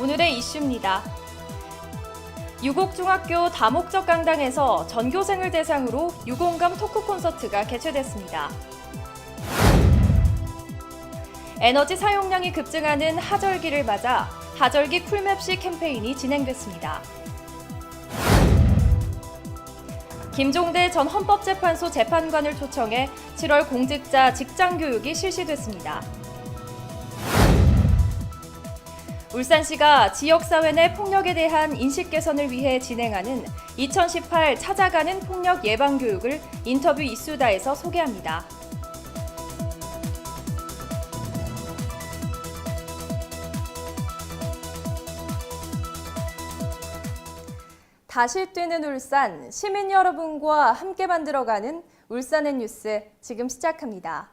오늘의 이슈입니다. 유곡중학교 다목적 강당에서 전교생을 대상으로 유공감 토크 콘서트가 개최됐습니다. 에너지 사용량이 급증하는 하절기를 맞아 하절기 쿨맵시 캠페인이 진행됐습니다. 김종대 전 헌법재판소 재판관을 초청해 7월 공직자 직장교육이 실시됐습니다. 울산시가 지역사회 내 폭력에 대한 인식 개선을 위해 진행하는 2018 찾아가는 폭력 예방교육을 인터뷰 이수다에서 소개합니다. 다시 뛰는 울산, 시민 여러분과 함께 만들어가는 울산의 뉴스 지금 시작합니다.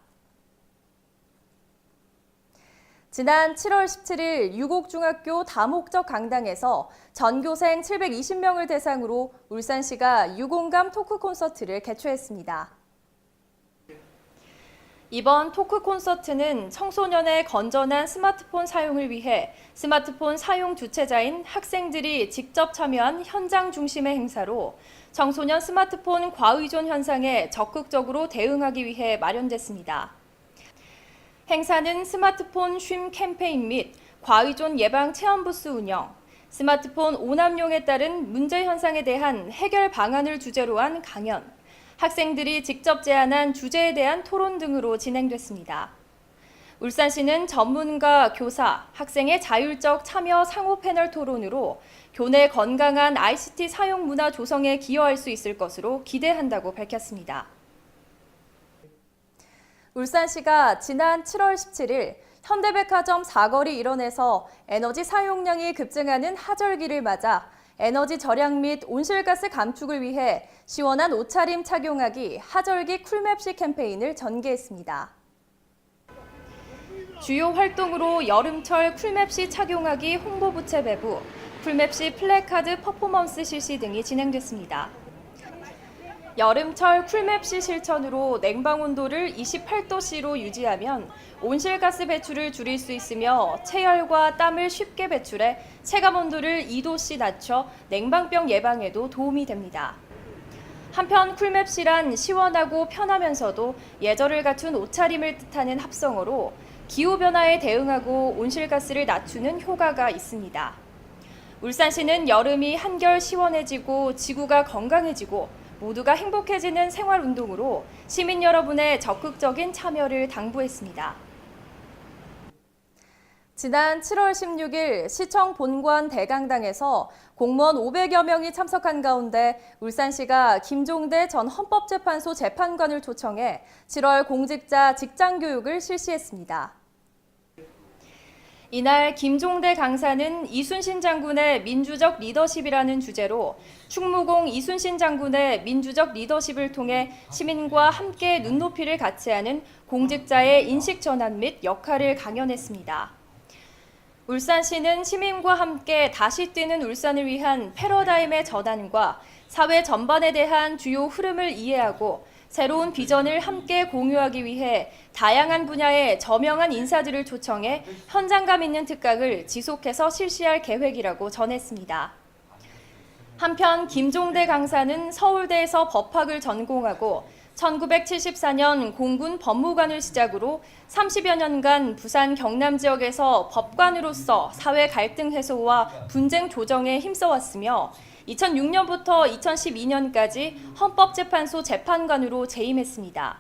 지난 7월 17일 유곡중학교 다목적 강당에서 전교생 720명을 대상으로 울산시가 유공감 토크 콘서트를 개최했습니다. 이번 토크 콘서트는 청소년의 건전한 스마트폰 사용을 위해 스마트폰 사용 주체자인 학생들이 직접 참여한 현장 중심의 행사로 청소년 스마트폰 과의존 현상에 적극적으로 대응하기 위해 마련됐습니다. 행사는 스마트폰 쉼 캠페인 및 과의존 예방 체험 부스 운영, 스마트폰 오남용에 따른 문제 현상에 대한 해결 방안을 주제로 한 강연, 학생들이 직접 제안한 주제에 대한 토론 등으로 진행됐습니다. 울산시는 전문가, 교사, 학생의 자율적 참여 상호 패널 토론으로 교내 건강한 ICT 사용 문화 조성에 기여할 수 있을 것으로 기대한다고 밝혔습니다. 울산시가 지난 7월 17일 현대백화점 사거리 일원에서 에너지 사용량이 급증하는 하절기를 맞아 에너지 절약 및 온실가스 감축을 위해 시원한 옷차림 착용하기 하절기 쿨맵시 캠페인을 전개했습니다. 주요 활동으로 여름철 쿨맵시 착용하기 홍보 부채 배부, 쿨맵시 플래카드 퍼포먼스 실시 등이 진행됐습니다. 여름철 쿨맵시 실천으로 냉방 온도를 28도씨로 유지하면 온실가스 배출을 줄일 수 있으며 체열과 땀을 쉽게 배출해 체감 온도를 2도씨 낮춰 냉방병 예방에도 도움이 됩니다. 한편 쿨맵시란 시원하고 편하면서도 예절을 갖춘 옷차림을 뜻하는 합성어로 기후변화에 대응하고 온실가스를 낮추는 효과가 있습니다. 울산시는 여름이 한결 시원해지고 지구가 건강해지고 모두가 행복해지는 생활운동으로 시민 여러분의 적극적인 참여를 당부했습니다. 지난 7월 16일 시청 본관 대강당에서 공무원 500여 명이 참석한 가운데 울산시가 김종대 전 헌법재판소 재판관을 초청해 7월 공직자 직장교육을 실시했습니다. 이날 김종대 강사는 이순신 장군의 민주적 리더십이라는 주제로 충무공 이순신 장군의 민주적 리더십을 통해 시민과 함께 눈높이를 같이 하는 공직자의 인식 전환 및 역할을 강연했습니다. 울산시는 시민과 함께 다시 뛰는 울산을 위한 패러다임의 전환과 사회 전반에 대한 주요 흐름을 이해하고 새로운 비전을 함께 공유하기 위해 다양한 분야의 저명한 인사들을 초청해 현장감 있는 특강을 지속해서 실시할 계획이라고 전했습니다. 한편 김종대 강사는 서울대에서 법학을 전공하고 1974년 공군 법무관을 시작으로 30여 년간 부산 경남 지역에서 법관으로서 사회 갈등 해소와 분쟁 조정에 힘써왔으며 2006년부터 2012년까지 헌법재판소 재판관으로 재임했습니다.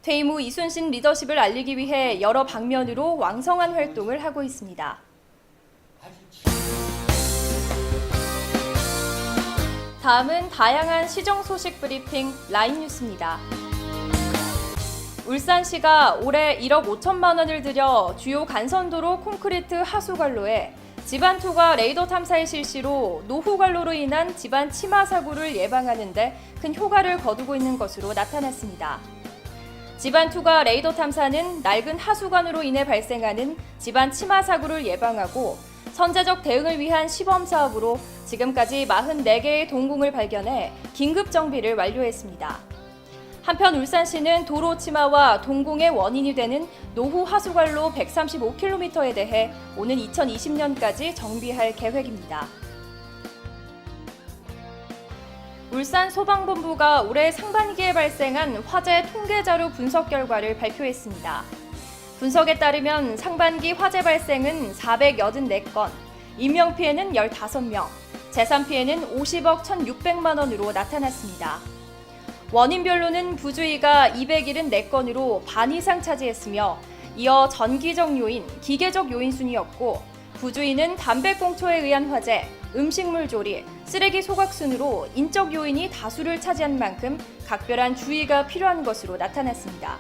퇴임 후 이순신 리더십을 알리기 위해 여러 방면으로 왕성한 활동을 하고 있습니다. 다음은 다양한 시정 소식 브리핑 라인 뉴스입니다. 울산시가 올해 1억 5천만 원을 들여 주요 간선도로 콘크리트 하수관로에 집안 투과 레이더 탐사의 실시로 노후관로로 인한 집안 침하 사고를 예방하는 데 큰 효과를 거두고 있는 것으로 나타났습니다. 집안 투과 레이더 탐사는 낡은 하수관으로 인해 발생하는 집안 침하 사고를 예방하고 선제적 대응을 위한 시범 사업으로 지금까지 44개의 동공을 발견해 긴급 정비를 완료했습니다. 한편 울산시는 도로 침하와 동공의 원인이 되는 노후 하수관로 135km에 대해 오는 2020년까지 정비할 계획입니다. 울산 소방본부가 올해 상반기에 발생한 화재 통계 자료 분석 결과를 발표했습니다. 분석에 따르면 상반기 화재 발생은 484건, 인명피해는 15명, 재산피해는 50억 1,600만 원으로 나타났습니다. 원인별로는 부주의가 274건으로 반 이상 차지했으며 이어 전기적 요인, 기계적 요인 순이었고 부주의는 담배꽁초에 의한 화재, 음식물 조리, 쓰레기 소각 순으로 인적 요인이 다수를 차지한 만큼 각별한 주의가 필요한 것으로 나타났습니다.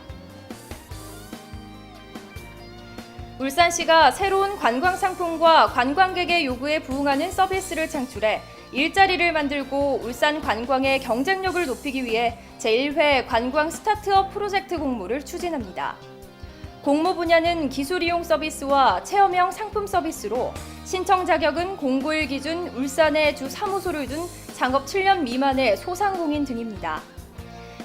울산시가 새로운 관광 상품과 관광객의 요구에 부응하는 서비스를 창출해 일자리를 만들고 울산 관광의 경쟁력을 높이기 위해 제1회 관광 스타트업 프로젝트 공모를 추진합니다. 공모 분야는 기술 이용 서비스와 체험형 상품 서비스로 신청 자격은 공고1 기준 울산에 주 사무소를 둔 창업 7년 미만의 소상공인 등입니다.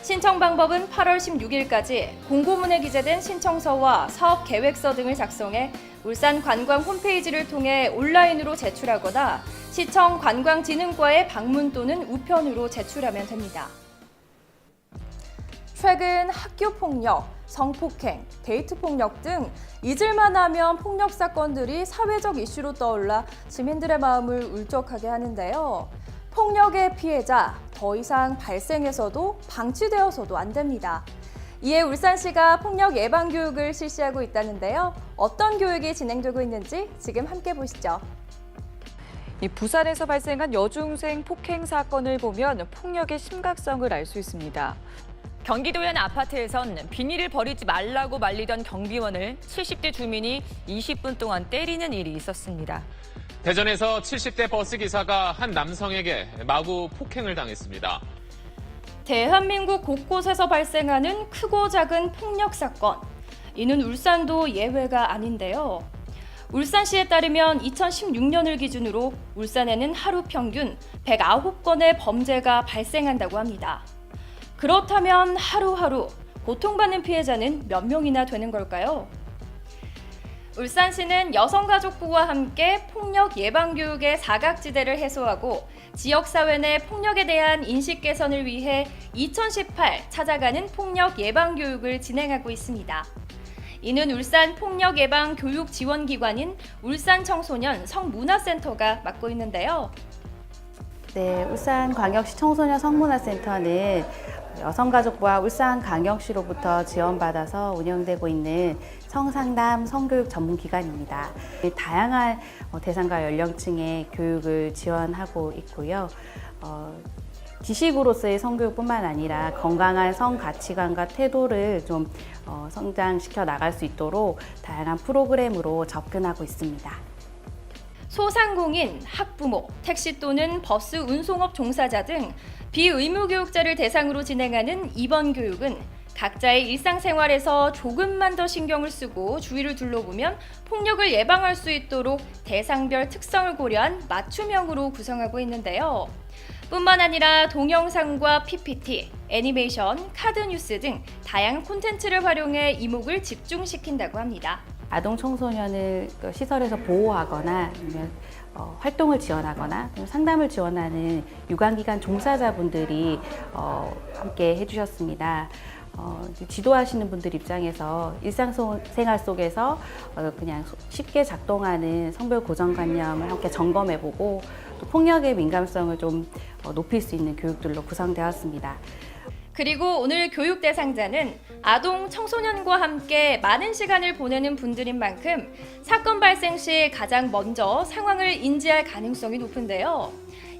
신청 방법은 8월 16일까지 공고문에 기재된 신청서와 사업 계획서 등을 작성해 울산 관광 홈페이지를 통해 온라인으로 제출하거나 시청 관광진흥과에 방문 또는 우편으로 제출하면 됩니다. 최근 학교 폭력, 성폭행, 데이트 폭력 등 잊을만 하면 폭력 사건들이 사회적 이슈로 떠올라 시민들의 마음을 울적하게 하는데요. 폭력의 피해자, 더 이상 발생해서도 방치되어서도 안 됩니다. 이에 울산시가 폭력 예방 교육을 실시하고 있다는데요. 어떤 교육이 진행되고 있는지 지금 함께 보시죠. 부산에서 발생한 여중생 폭행 사건을 보면 폭력의 심각성을 알 수 있습니다. 경기도의 한 아파트에선 비닐을 버리지 말라고 말리던 경비원을 70대 주민이 20분 동안 때리는 일이 있었습니다. 대전에서 70대 버스기사가 한 남성에게 마구 폭행을 당했습니다. 대한민국 곳곳에서 발생하는 크고 작은 폭력 사건. 이는 울산도 예외가 아닌데요. 울산시에 따르면 2016년을 기준으로 울산에는 하루 평균 109건의 범죄가 발생한다고 합니다. 그렇다면 하루하루 고통받는 피해자는 몇 명이나 되는 걸까요? 울산시는 여성가족부와 함께 폭력 예방 교육의 사각지대를 해소하고 지역사회 내 폭력에 대한 인식 개선을 위해 2018 찾아가는 폭력 예방 교육을 진행하고 있습니다. 이는 울산 폭력 예방 교육 지원기관인 울산청소년 성문화센터가 맡고 있는데요. 네, 울산광역시 청소년 성문화센터는 여성가족부와 울산광역시로부터 지원받아서 운영되고 있는 성상담, 성교육 전문기관입니다. 다양한 대상과 연령층의 교육을 지원하고 있고요. 지식으로서의 성교육뿐만 아니라 건강한 성가치관과 태도를 좀 성장시켜 나갈 수 있도록 다양한 프로그램으로 접근하고 있습니다. 소상공인, 학부모, 택시 또는 버스 운송업 종사자 등 비의무교육자를 대상으로 진행하는 이번 교육은 각자의 일상생활에서 조금만 더 신경을 쓰고 주위를 둘러보면 폭력을 예방할 수 있도록 대상별 특성을 고려한 맞춤형으로 구성하고 있는데요. 뿐만 아니라 동영상과 PPT, 애니메이션, 카드뉴스 등 다양한 콘텐츠를 활용해 이목을 집중시킨다고 합니다. 아동 청소년을 시설에서 보호하거나 아니면 활동을 지원하거나 상담을 지원하는 유관기관 종사자분들이 함께 해주셨습니다. 지도하시는 분들 입장에서 일상생활 속에서 그냥 쉽게 작동하는 성별 고정관념을 함께 점검해보고 또 폭력의 민감성을 좀 높일 수 있는 교육들로 구성되었습니다. 그리고 오늘 교육 대상자는 아동, 청소년과 함께 많은 시간을 보내는 분들인 만큼 사건 발생 시 가장 먼저 상황을 인지할 가능성이 높은데요.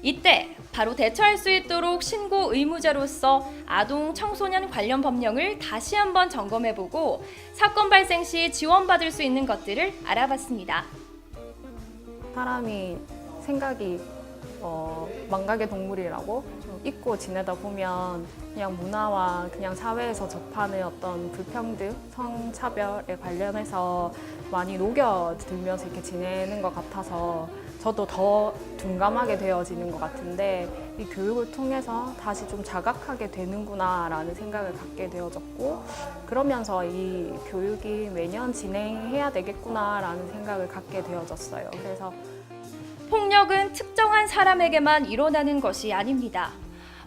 이때 바로 대처할 수 있도록 신고 의무자로서 아동, 청소년 관련 법령을 다시 한번 점검해보고 사건 발생 시 지원받을 수 있는 것들을 알아봤습니다. 사람이 생각이 망각의 동물이라고 좀 잊고 지내다 보면 그냥 문화와 그냥 사회에서 접하는 어떤 불평등, 성차별에 관련해서 많이 녹여들면서 이렇게 지내는 것 같아서 저도 더 둔감하게 되어지는 것 같은데 이 교육을 통해서 다시 좀 자각하게 되는구나라는 생각을 갖게 되어졌고 그러면서 이 교육이 매년 진행해야 되겠구나라는 생각을 갖게 되어졌어요. 그래서 폭력은 특정한 사람에게만 일어나는 것이 아닙니다.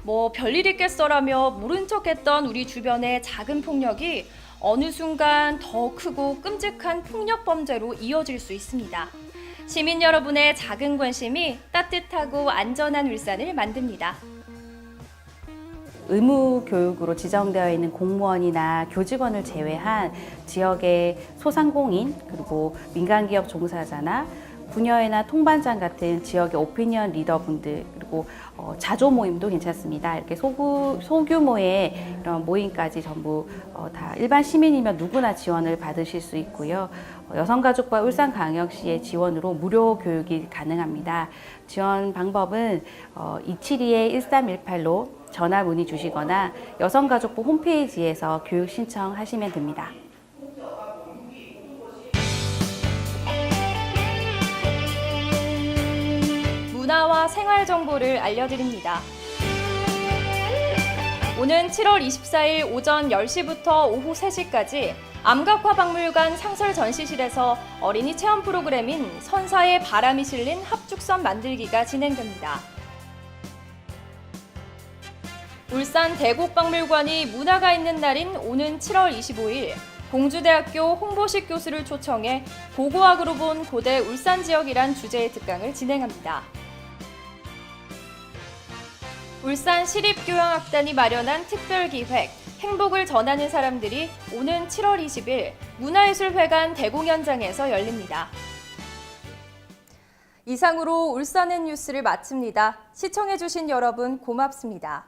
뭐 별일 있겠어라며 모른 척했던 우리 주변의 작은 폭력이 어느 순간 더 크고 끔찍한 폭력 범죄로 이어질 수 있습니다. 시민 여러분의 작은 관심이 따뜻하고 안전한 울산을 만듭니다. 의무 교육으로 지정되어 있는 공무원이나 교직원을 제외한 지역의 소상공인 그리고 민간기업 종사자나 부녀회나 통반장 같은 지역의 오피니언 리더분들 그리고 자조 모임도 괜찮습니다. 이렇게 소규모의 이런 모임까지 전부 다 일반 시민이면 누구나 지원을 받으실 수 있고요. 여성가족부와 울산광역시의 지원으로 무료 교육이 가능합니다. 지원 방법은 272-1318로 전화 문의 주시거나 여성가족부 홈페이지에서 교육 신청하시면 됩니다. 문화와 생활 정보를 알려드립니다. 오는 7월 24일 오전 10시부터 오후 3시까지 암각화박물관 상설 전시실에서 어린이 체험 프로그램인 선사의 바람이 실린 합죽선 만들기가 진행됩니다. 울산 대곡박물관이 문화가 있는 날인 오는 7월 25일 공주대학교 홍보식 교수를 초청해 고고학으로 본 고대 울산 지역이란 주제의 특강을 진행합니다. 울산 시립교향악단이 마련한 특별기획 행복을 전하는 사람들이 오는 7월 20일 문화예술회관 대공연장에서 열립니다. 이상으로 울산의 뉴스를 마칩니다. 시청해주신 여러분 고맙습니다.